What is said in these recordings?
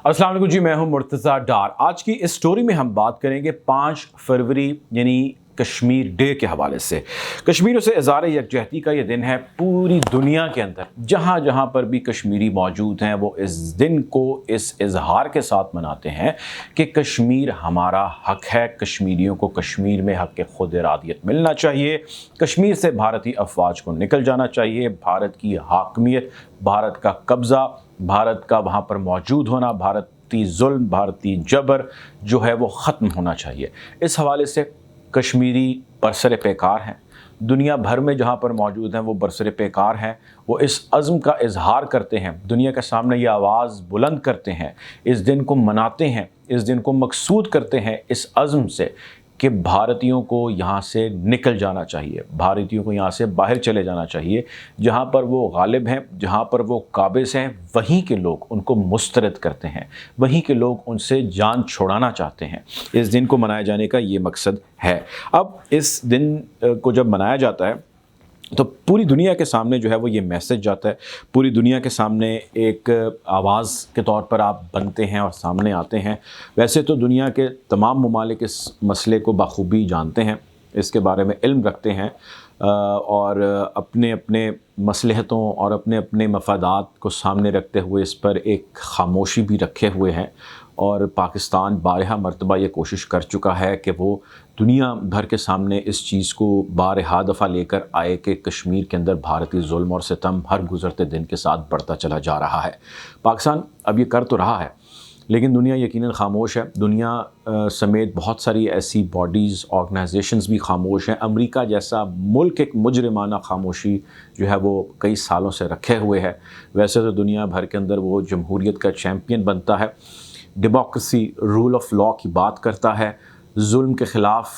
السلام علیکم جی، میں ہوں مرتضیٰ ڈار۔ آج کی اس سٹوری میں ہم بات کریں گے 5 فروری یعنی کشمیر ڈے کے حوالے سے۔ کشمیر سے اظہار یکجہتی کا یہ دن ہے۔ پوری دنیا کے اندر جہاں جہاں پر بھی کشمیری موجود ہیں وہ اس دن کو اس اظہار کے ساتھ مناتے ہیں کہ کشمیر ہمارا حق ہے، کشمیریوں کو کشمیر میں حق خود ارادیت ملنا چاہیے، کشمیر سے بھارتی افواج کو نکل جانا چاہیے، بھارت کی حاکمیت، بھارت کا قبضہ، بھارت کا وہاں پر موجود ہونا، بھارتی ظلم، بھارتی جبر جو ہے وہ ختم ہونا چاہیے۔ اس حوالے سے کشمیری برسر پیکار ہیں، دنیا بھر میں جہاں پر موجود ہیں وہ برسر پیکار ہیں، وہ اس عزم کا اظہار کرتے ہیں، دنیا کے سامنے یہ آواز بلند کرتے ہیں، اس دن کو مناتے ہیں، اس دن کو مقصود کرتے ہیں اس عزم سے کہ بھارتیوں کو یہاں سے نکل جانا چاہیے، بھارتیوں کو یہاں سے باہر چلے جانا چاہیے۔ جہاں پر وہ غالب ہیں، جہاں پر وہ قابض ہیں، وہیں کے لوگ ان کو مسترد کرتے ہیں، وہیں کے لوگ ان سے جان چھڑانا چاہتے ہیں۔ اس دن کو منائے جانے کا یہ مقصد ہے۔ اب اس دن کو جب منایا جاتا ہے تو پوری دنیا کے سامنے جو ہے وہ یہ میسج جاتا ہے، پوری دنیا کے سامنے ایک آواز کے طور پر آپ بنتے ہیں اور سامنے آتے ہیں۔ ویسے تو دنیا کے تمام ممالک اس مسئلے کو بخوبی جانتے ہیں، اس کے بارے میں علم رکھتے ہیں اور اپنے اپنے مصلحتوں اور اپنے اپنے مفادات کو سامنے رکھتے ہوئے اس پر ایک خاموشی بھی رکھے ہوئے ہیں، اور پاکستان بارہا مرتبہ یہ کوشش کر چکا ہے کہ وہ دنیا بھر کے سامنے اس چیز کو بارہا دفعہ لے کر آئے کہ کشمیر کے اندر بھارتی ظلم اور ستم ہر گزرتے دن کے ساتھ بڑھتا چلا جا رہا ہے۔ پاکستان اب یہ کر تو رہا ہے لیکن دنیا یقیناً خاموش ہے، دنیا سمیت بہت ساری ایسی باڈیز، آرگنائزیشنز بھی خاموش ہیں۔ امریکہ جیسا ملک ایک مجرمانہ خاموشی جو ہے وہ کئی سالوں سے رکھے ہوئے ہے۔ ویسے تو دنیا بھر کے اندر وہ جمہوریت کا چیمپئن بنتا ہے، ڈیموکریسی، رول آف لاء کی بات کرتا ہے، ظلم کے خلاف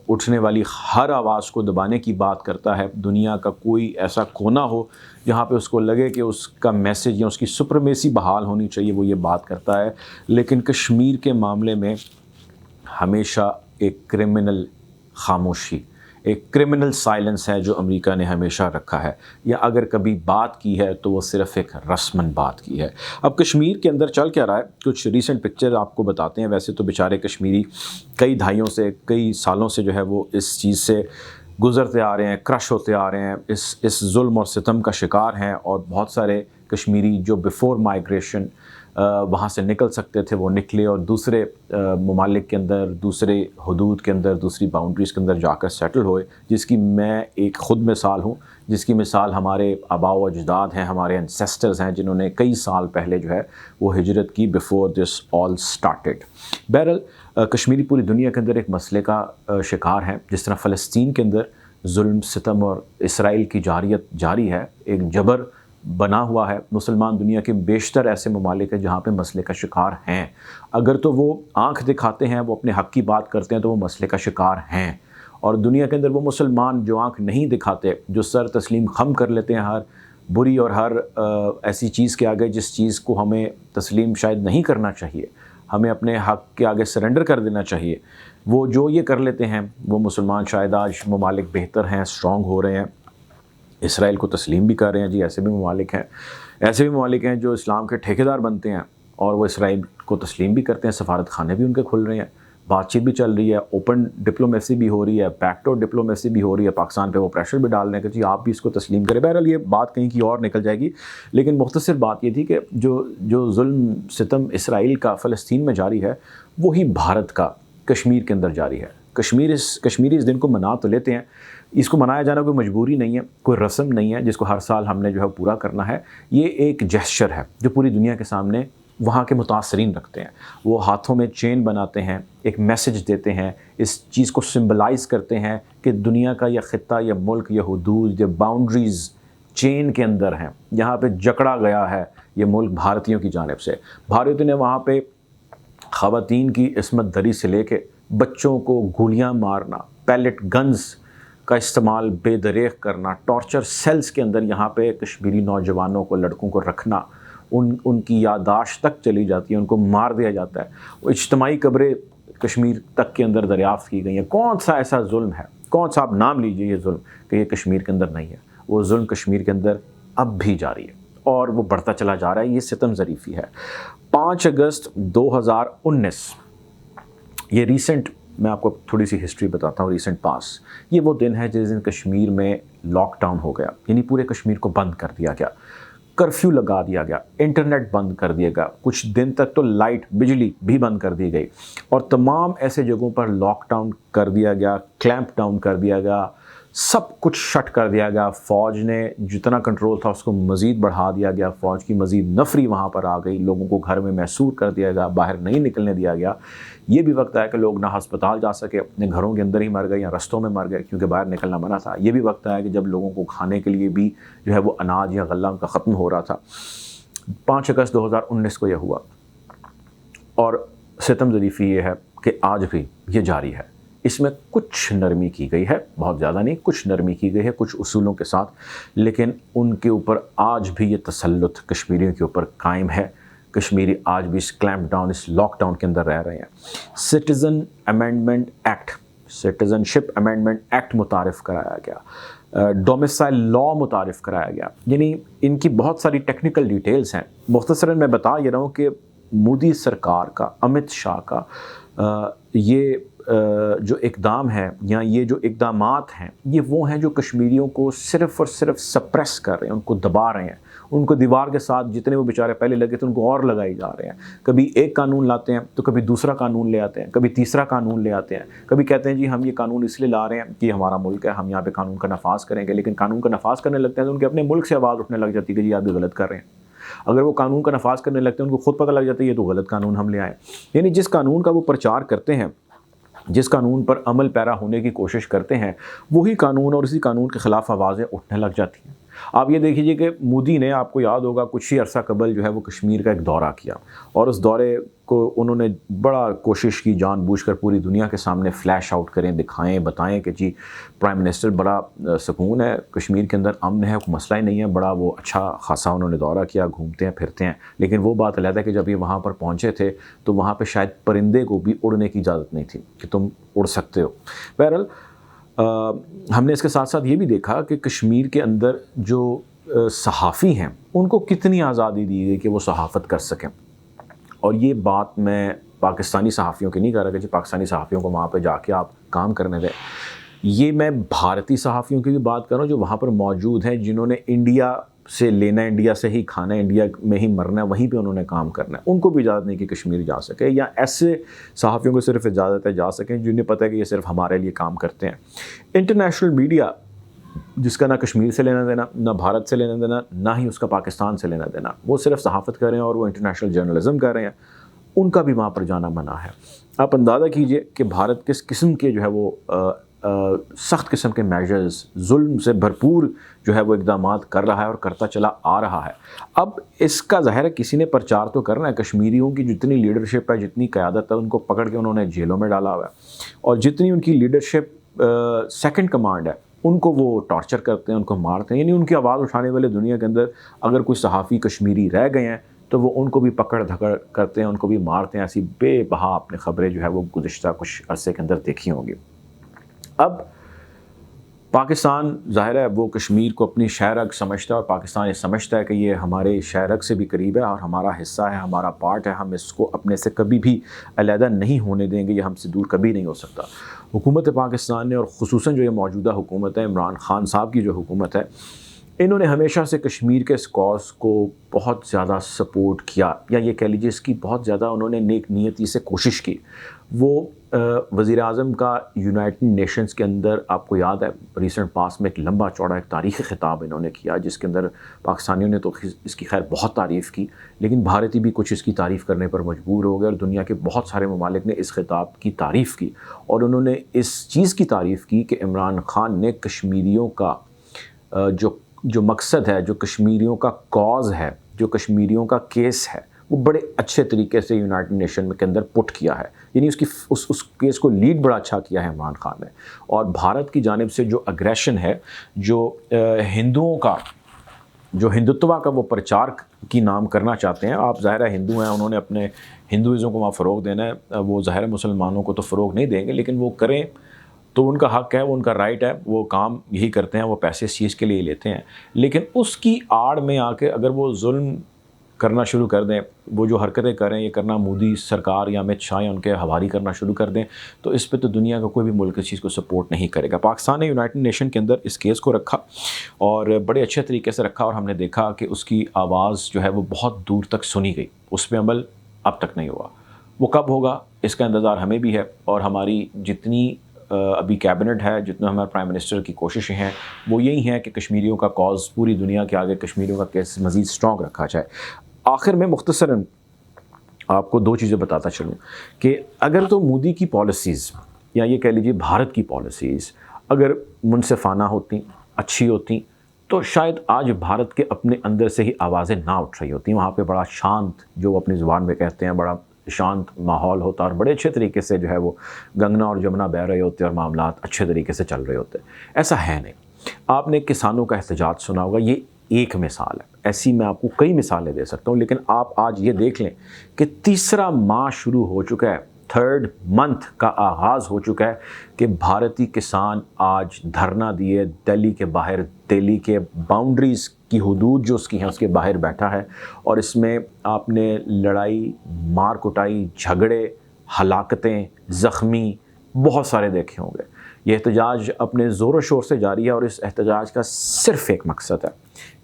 اٹھنے والی ہر آواز کو دبانے کی بات کرتا ہے۔ دنیا کا کوئی ایسا کونا ہو جہاں پہ اس کو لگے کہ اس کا میسج یا اس کی سپریمیسی بحال ہونی چاہیے، وہ یہ بات کرتا ہے۔ لیکن کشمیر کے معاملے میں ہمیشہ ایک کرمنل خاموشی، ایک کرمنل سائلنس ہے جو امریکہ نے ہمیشہ رکھا ہے، یا اگر کبھی بات کی ہے تو وہ صرف ایک رسماً بات کی ہے۔ اب کشمیر کے اندر چل کیا رہا ہے، کچھ ریسنٹ پکچر آپ کو بتاتے ہیں۔ ویسے تو بیچارے کشمیری کئی دہائیوں سے، کئی سالوں سے جو ہے وہ اس چیز سے گزرتے آ رہے ہیں، کرش ہوتے آ رہے ہیں، اس ظلم اور ستم کا شکار ہیں، اور بہت سارے کشمیری جو بیفور مائیگریشن وہاں سے نکل سکتے تھے وہ نکلے اور دوسرے ممالک کے اندر، دوسرے حدود کے اندر، دوسری باؤنڈریز کے اندر جا کر سیٹل ہوئے، جس کی میں ایک خود مثال ہوں، جس کی مثال ہمارے آباء و اجداد ہیں، ہمارے انسیسٹرز ہیں، جنہوں نے کئی سال پہلے جو ہے وہ ہجرت کی بیفور دس آل سٹارٹڈ۔ بہرحال کشمیری پوری دنیا کے اندر ایک مسئلے کا شکار ہیں، جس طرح فلسطین کے اندر ظلم، ستم اور اسرائیل کی جاریت جاری ہے، ایک جبر بنا ہوا ہے۔ مسلمان دنیا کے بیشتر ایسے ممالک ہیں جہاں پہ مسئلے کا شکار ہیں، اگر تو وہ آنکھ دکھاتے ہیں، وہ اپنے حق کی بات کرتے ہیں تو وہ مسئلے کا شکار ہیں، اور دنیا کے اندر وہ مسلمان جو آنکھ نہیں دکھاتے، جو سر تسلیم خم کر لیتے ہیں ہر بری اور ہر ایسی چیز کے آگے جس چیز کو ہمیں تسلیم شاید نہیں کرنا چاہیے، ہمیں اپنے حق کے آگے سرنڈر کر دینا چاہیے، وہ جو یہ کر لیتے ہیں، وہ مسلمان شاید آج ممالک بہتر ہیں، اسٹرانگ ہو رہے ہیں، اسرائیل کو تسلیم بھی کر رہے ہیں۔ جی ایسے بھی ممالک ہیں جو اسلام کے ٹھیکیدار بنتے ہیں اور وہ اسرائیل کو تسلیم بھی کرتے ہیں، سفارت خانے بھی ان کے کھل رہے ہیں، بات چیت بھی چل رہی ہے، اوپن ڈپلومیسی بھی ہو رہی ہے، بیک ڈور ڈپلومیسی بھی ہو رہی ہے، پاکستان پہ وہ پریشر بھی ڈال رہے ہیں کہ جی آپ بھی اس کو تسلیم کریں۔ بہرحال یہ بات کہیں کی اور نکل جائے گی، لیکن مختصر بات یہ تھی کہ جو ظلم ستم اسرائیل کا فلسطین میں جاری ہے، وہی بھارت کا کشمیر کے اندر جاری ہے۔ کشمیری اس دن کو منا تو لیتے ہیں، اس کو منایا جانا کوئی مجبوری نہیں ہے، کوئی رسم نہیں ہے جس کو ہر سال ہم نے جو ہے پورا کرنا ہے۔ یہ ایک جیسچر ہے جو پوری دنیا کے سامنے وہاں کے متاثرین رکھتے ہیں، وہ ہاتھوں میں چین بناتے ہیں، ایک میسج دیتے ہیں، اس چیز کو سمبلائز کرتے ہیں کہ دنیا کا یہ خطہ، یہ ملک، یہ حدود، یہ باؤنڈریز چین کے اندر ہیں، جہاں پہ جکڑا گیا ہے یہ ملک بھارتیوں کی جانب سے۔ بھارتیوں نے وہاں پہ خواتین کی عصمت دری سے لے کے بچوں کو گولیاں مارنا، پیلٹ گنز کا استعمال بے دریغ کرنا، ٹارچر سیلز کے اندر یہاں پہ کشمیری نوجوانوں کو، لڑکوں کو رکھنا، ان کی یادداشت تک چلی جاتی ہے، ان کو مار دیا جاتا ہے۔ وہ اجتماعی قبریں کشمیر تک کے اندر دریافت کی گئی ہیں. کون سا ایسا ظلم ہے, کون سا آپ نام لیجئے یہ ظلم کہ یہ کشمیر کے اندر نہیں ہے؟ وہ ظلم کشمیر کے اندر اب بھی جاری ہے اور وہ بڑھتا چلا جا رہا ہے. یہ ستم ظریفی ہے. 5 اگست 2019 یہ ریسنٹ, میں آپ کو تھوڑی سی ہسٹری بتاتا ہوں, ریسنٹ پاس. یہ وہ دن ہے جس دن کشمیر میں لاک ڈاؤن ہو گیا, یعنی پورے کشمیر کو بند کر دیا گیا, کرفیو لگا دیا گیا, انٹرنیٹ بند کر دیا گیا, کچھ دن تک تو لائٹ بجلی بھی بند کر دی گئی, اور تمام ایسے جگہوں پر لاک ڈاؤن کر دیا گیا, کلیمپ ڈاؤن کر دیا گیا, سب کچھ شٹ کر دیا گیا. فوج نے جتنا کنٹرول تھا اس کو مزید بڑھا دیا گیا, فوج کی مزید نفری وہاں پر آ گئی, لوگوں کو گھر میں محصور کر دیا گیا, باہر نہیں نکلنے دیا گیا. یہ بھی وقت آیا کہ لوگ نہ ہسپتال جا سکے, اپنے گھروں کے اندر ہی مر گئے یا رستوں میں مر گئے کیونکہ باہر نکلنا منع تھا. یہ بھی وقت آیا کہ جب لوگوں کو کھانے کے لیے بھی جو ہے وہ اناج یا غلہ ان کا ختم ہو رہا تھا. 5 اگست 2019 کو یہ ہوا, اور ستم ظریفی یہ ہے کہ آج بھی یہ جاری ہے. اس میں کچھ نرمی کی گئی ہے, بہت زیادہ نہیں, کچھ نرمی کی گئی ہے کچھ اصولوں کے ساتھ, لیکن ان کے اوپر آج بھی یہ تسلط کشمیریوں کے اوپر قائم ہے. کشمیری آج بھی اس کلیمپ ڈاؤن, اس لاک ڈاؤن کے اندر رہ رہے ہیں. سٹیزن امینڈمنٹ ایکٹ, سٹیزن شپ امینڈمنٹ ایکٹ متعارف کرایا گیا, ڈومیسائل لا متعارف کرایا گیا. یعنی ان کی بہت ساری ٹیکنیکل ڈیٹیلز ہیں. مختصراً میں بتا یہ رہا ہوں کہ مودی سرکار کا, امت شاہ کا یہ جو اقدام ہے یا یہ جو اقدامات ہیں, یہ وہ ہیں جو کشمیریوں کو صرف اور صرف سپریس کر رہے ہیں, ان کو دبا رہے ہیں. ان کو دیوار کے ساتھ جتنے وہ بیچارے پہلے لگے تھے ان کو اور لگائی جا رہے ہیں. کبھی ایک قانون لاتے ہیں تو کبھی دوسرا قانون لے آتے ہیں, کبھی تیسرا قانون لے آتے ہیں, کبھی کہتے ہیں جی ہم یہ قانون اس لیے لا رہے ہیں کہ یہ ہمارا ملک ہے, ہم یہاں پہ قانون کا نفاذ کریں گے. لیکن قانون کا نفاذ کرنے لگتے ہیں تو ان کے اپنے ملک سے آواز اٹھنے لگ جاتی ہے کہ جی آپ بھی غلط کر رہے ہیں. اگر وہ قانون کا نفاذ کرنے لگتے ہیں ان کو خود پتہ لگ جاتا ہے یہ تو غلط قانون ہم لے آئے. یعنی جس قانون کا وہ پرچار کرتے ہیں, جس قانون پر عمل پیرا ہونے کی کوشش کرتے ہیں, وہی قانون اور اسی قانون کے خلاف آوازیں اٹھنے لگ جاتی ہیں. آپ یہ دیکھیے کہ مودی نے, آپ کو یاد ہوگا کچھ ہی عرصہ قبل جو ہے وہ کشمیر کا ایک دورہ کیا, اور اس دورے کو انہوں نے بڑا کوشش کی جان بوجھ کر پوری دنیا کے سامنے فلیش آؤٹ کریں, دکھائیں, بتائیں کہ جی پرائم منسٹر بڑا سکون ہے, کشمیر کے اندر امن ہے, کوئی مسئلہ ہی نہیں ہے, بڑا وہ اچھا خاصا انہوں نے دورہ کیا, گھومتے ہیں پھرتے ہیں. لیکن وہ بات علیحدہ کہ جب یہ وہاں پر پہنچے تھے تو وہاں پہ شاید پرندے کو بھی اڑنے کی اجازت نہیں تھی کہ تم اڑ سکتے ہو. بہرحال ہم نے اس کے ساتھ ساتھ یہ بھی دیکھا کہ کشمیر کے اندر جو صحافی ہیں ان کو کتنی آزادی دی گئی کہ وہ صحافت کر سکیں. اور یہ بات میں پاکستانی صحافیوں کی نہیں کہہ رہا کہ جی پاکستانی صحافیوں کو وہاں پہ جا کے آپ کام کرنے دیں, یہ میں بھارتی صحافیوں کی بھی بات کر رہا ہوں جو وہاں پر موجود ہیں, جنہوں نے انڈیا سے لینا ہے, انڈیا سے ہی کھانا ہے, انڈیا میں ہی مرنا ہے, وہیں پہ انہوں نے کام کرنا ہے. ان کو بھی اجازت نہیں کہ کشمیر جا سکے, یا ایسے صحافیوں کو صرف اجازت ہے جا سکیں جنہیں پتہ ہے کہ یہ صرف ہمارے لیے کام کرتے ہیں. انٹرنیشنل میڈیا جس کا نہ کشمیر سے لینا دینا, نہ بھارت سے لینا دینا, نہ ہی اس کا پاکستان سے لینا دینا, وہ صرف صحافت کر رہے ہیں اور وہ انٹرنیشنل جرنلزم کر رہے ہیں, ان کا بھی وہاں پر جانا منع ہے. آپ اندازہ کیجئے کہ بھارت کس قسم کے جو ہے وہ سخت قسم کے میجرز, ظلم سے بھرپور جو ہے وہ اقدامات کر رہا ہے اور کرتا چلا آ رہا ہے. اب اس کا ظاہر ہے کسی نے پرچار تو کرنا ہے. کشمیریوں کی جتنی لیڈرشپ ہے, جتنی قیادت ہے, ان کو پکڑ کے انہوں نے جیلوں میں ڈالا ہوا ہے, اور جتنی ان کی لیڈرشپ سیکنڈ کمانڈ ہے ان کو وہ ٹارچر کرتے ہیں, ان کو مارتے ہیں. یعنی ان کی آواز اٹھانے والے دنیا کے اندر اگر کوئی صحافی کشمیری رہ گئے ہیں تو وہ ان کو بھی پکڑ دھکڑ کرتے ہیں, ان کو بھی مارتے ہیں. ایسی بے بہا اپنے خبریں جو ہے وہ گزشتہ کچھ عرصے کے اندر دیکھی ہوں گی. اب پاکستان ظاہر ہے وہ کشمیر کو اپنی شہرگ سمجھتا ہے, اور پاکستان یہ سمجھتا ہے کہ یہ ہمارے شہرگ سے بھی قریب ہے اور ہمارا حصہ ہے, ہمارا پارٹ ہے, ہم اس کو اپنے سے کبھی بھی علیحدہ نہیں ہونے دیں گے, یہ ہم سے دور کبھی نہیں ہو سکتا. حکومت پاکستان نے, اور خصوصاً جو یہ موجودہ حکومت ہے, عمران خان صاحب کی جو حکومت ہے, انہوں نے ہمیشہ سے کشمیر کے اس کاز کو بہت زیادہ سپورٹ کیا, یا یہ کہہ لیجیے اس کی بہت زیادہ انہوں نے نیک نیتی سے کوشش کی. وہ وزیر اعظم کا یونائٹڈ نیشنز کے اندر, آپ کو یاد ہے ریسنٹ پاس میں ایک لمبا چوڑا ایک تاریخی خطاب انہوں نے کیا, جس کے اندر پاکستانیوں نے تو اس کی خیر بہت تعریف کی, لیکن بھارتی بھی کچھ اس کی تعریف کرنے پر مجبور ہو گئے, اور دنیا کے بہت سارے ممالک نے اس خطاب کی تعریف کی, اور انہوں نے اس چیز کی تعریف کی کہ عمران خان نے کشمیریوں کا جو مقصد ہے, جو کشمیریوں کا کاز ہے, جو کشمیریوں کا کیس ہے, وہ بڑے اچھے طریقے سے یونائٹڈ نیشن کے اندر پٹ کیا ہے. یعنی اس کیس کو لیڈ بڑا اچھا کیا ہے عمران خان نے. اور بھارت کی جانب سے جو اگریشن ہے, جو ہندوؤں کا جو ہندوتوا کا وہ پرچار کی نام کرنا چاہتے ہیں. آپ ظاہر ہے ہندو ہیں, انہوں نے اپنے ہندوازم کو وہاں فروغ دینا ہے, وہ ظاہر ہے مسلمانوں کو تو فروغ نہیں دیں گے, لیکن وہ کریں تو ان کا حق ہے, وہ ان کا رائٹ ہے, وہ کام یہی کرتے ہیں, وہ پیسے اس چیز کے لیے لیتے ہیں. لیکن اس کی آڑ میں آ کے اگر وہ ظلم کرنا شروع کر دیں, وہ جو حرکتیں کریں یہ کرنا مودی سرکار یا امت شاہ یا ان کے حواری کرنا شروع کر دیں, تو اس پہ تو دنیا کا کوئی بھی ملک اس چیز کو سپورٹ نہیں کرے گا. پاکستان نے یونائٹڈ نیشن کے اندر اس کیس کو رکھا اور بڑے اچھے طریقے سے رکھا, اور ہم نے دیکھا کہ اس کی آواز جو ہے وہ بہت دور تک سنی گئی, اس پہ عمل اب تک نہیں ہوا. وہ کب ہوگا اس کا انتظار ہمیں بھی ہے, اور ہماری جتنی ابھی کیبنٹ ہے, جتنا ہمارے پرائم منسٹر کی کوششیں ہیں وہ یہی ہیں کہ کشمیریوں کا کاز پوری دنیا کے آگے, کشمیریوں کا کیس مزید اسٹرانگ رکھا جائے. آخر میں مختصراً آپ کو 2 چیزیں بتاتا چلوں کہ اگر تو مودی کی پالیسیز یا یہ کہہ لیجیے بھارت کی پالیسیز اگر منصفانہ ہوتی, اچھی ہوتی, تو شاید آج بھارت کے اپنے اندر سے ہی آوازیں نہ اٹھ رہی ہوتی. وہاں پہ بڑا شانت, جو اپنی زبان میں کہتے ہیں, بڑا شانت ماحول ہوتا, اور بڑے اچھے طریقے سے جو ہے وہ گنگنا اور جمنا بہہ رہے ہوتے اور معاملات اچھے طریقے سے چل رہے ہوتے. ایسا ہے نہیں. آپ نے کسانوں کا احتجاج سنا ہوگا, یہ ایک مثال ہے, ایسی میں آپ کو کئی مثالیں دے سکتا ہوں, لیکن آپ آج یہ دیکھ لیں کہ تیسرا ماہ شروع ہو چکا ہے, 3rd month کا آغاز ہو چکا ہے کہ بھارتی کسان آج دھرنا دیے دہلی کے باہر, دہلی کے باؤنڈریز کی حدود جو اس کی ہیں اس کے باہر بیٹھا ہے, اور اس میں آپ نے لڑائی, مار کٹائی, جھگڑے, ہلاکتیں, زخمی بہت سارے دیکھے ہوں گے. یہ احتجاج اپنے زور و شور سے جاری ہے, اور اس احتجاج کا صرف ایک مقصد ہے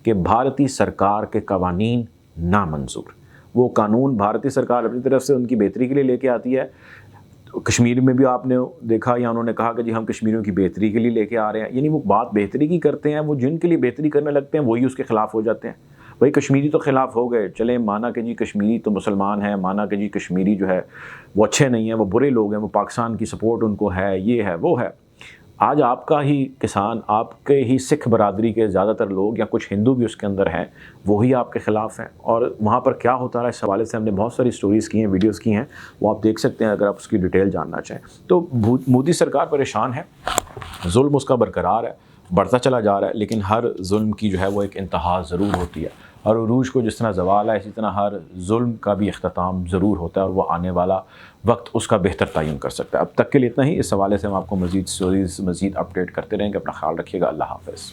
کہ بھارتی سرکار کے قوانین نامنظور. وہ قانون بھارتی سرکار اپنی طرف سے ان کی بہتری کے لیے لے کے آتی ہے. کشمیر میں بھی آپ نے دیکھا, یا انہوں نے کہا کہ جی ہم کشمیریوں کی بہتری کے لیے لے کے آ رہے ہیں, یعنی وہ بات بہتری کی کرتے ہیں, وہ جن کے لیے بہتری کرنے لگتے ہیں وہی اس کے خلاف ہو جاتے ہیں. بھائی کشمیری تو خلاف ہو گئے, چلیں مانا کہ جی کشمیری تو مسلمان ہیں, مانا کہ جی کشمیری جو ہے وہ اچھے نہیں ہیں, وہ برے لوگ ہیں, وہ پاکستان کی سپورٹ ان کو ہے, یہ ہے وہ ہے. آج آپ کا ہی کسان, آپ کے ہی سکھ برادری کے زیادہ تر لوگ یا کچھ ہندو بھی اس کے اندر ہیں, وہی آپ کے خلاف ہیں. اور وہاں پر کیا ہوتا رہا اس حوالے سے ہم نے بہت ساری سٹوریز کی ہیں, ویڈیوز کی ہیں, وہ آپ دیکھ سکتے ہیں اگر آپ اس کی ڈیٹیل جاننا چاہیں. تو مودی سرکار پریشان ہے, ظلم اس کا برقرار ہے, بڑھتا چلا جا رہا ہے, لیکن ہر ظلم کی جو ہے وہ ایک انتہا ضرور ہوتی ہے. ہر عروج کو جس طرح زوال ہے, اسی طرح ہر ظلم کا بھی اختتام ضرور ہوتا ہے, اور وہ آنے والا وقت اس کا بہتر تعین کر سکتا ہے. اب تک کے لیے اتنا ہی. اس حوالے سے ہم آپ کو مزید سٹوریز, مزید اپڈیٹ کرتے رہیں گے. اپنا خیال رکھیے گا. اللہ حافظ.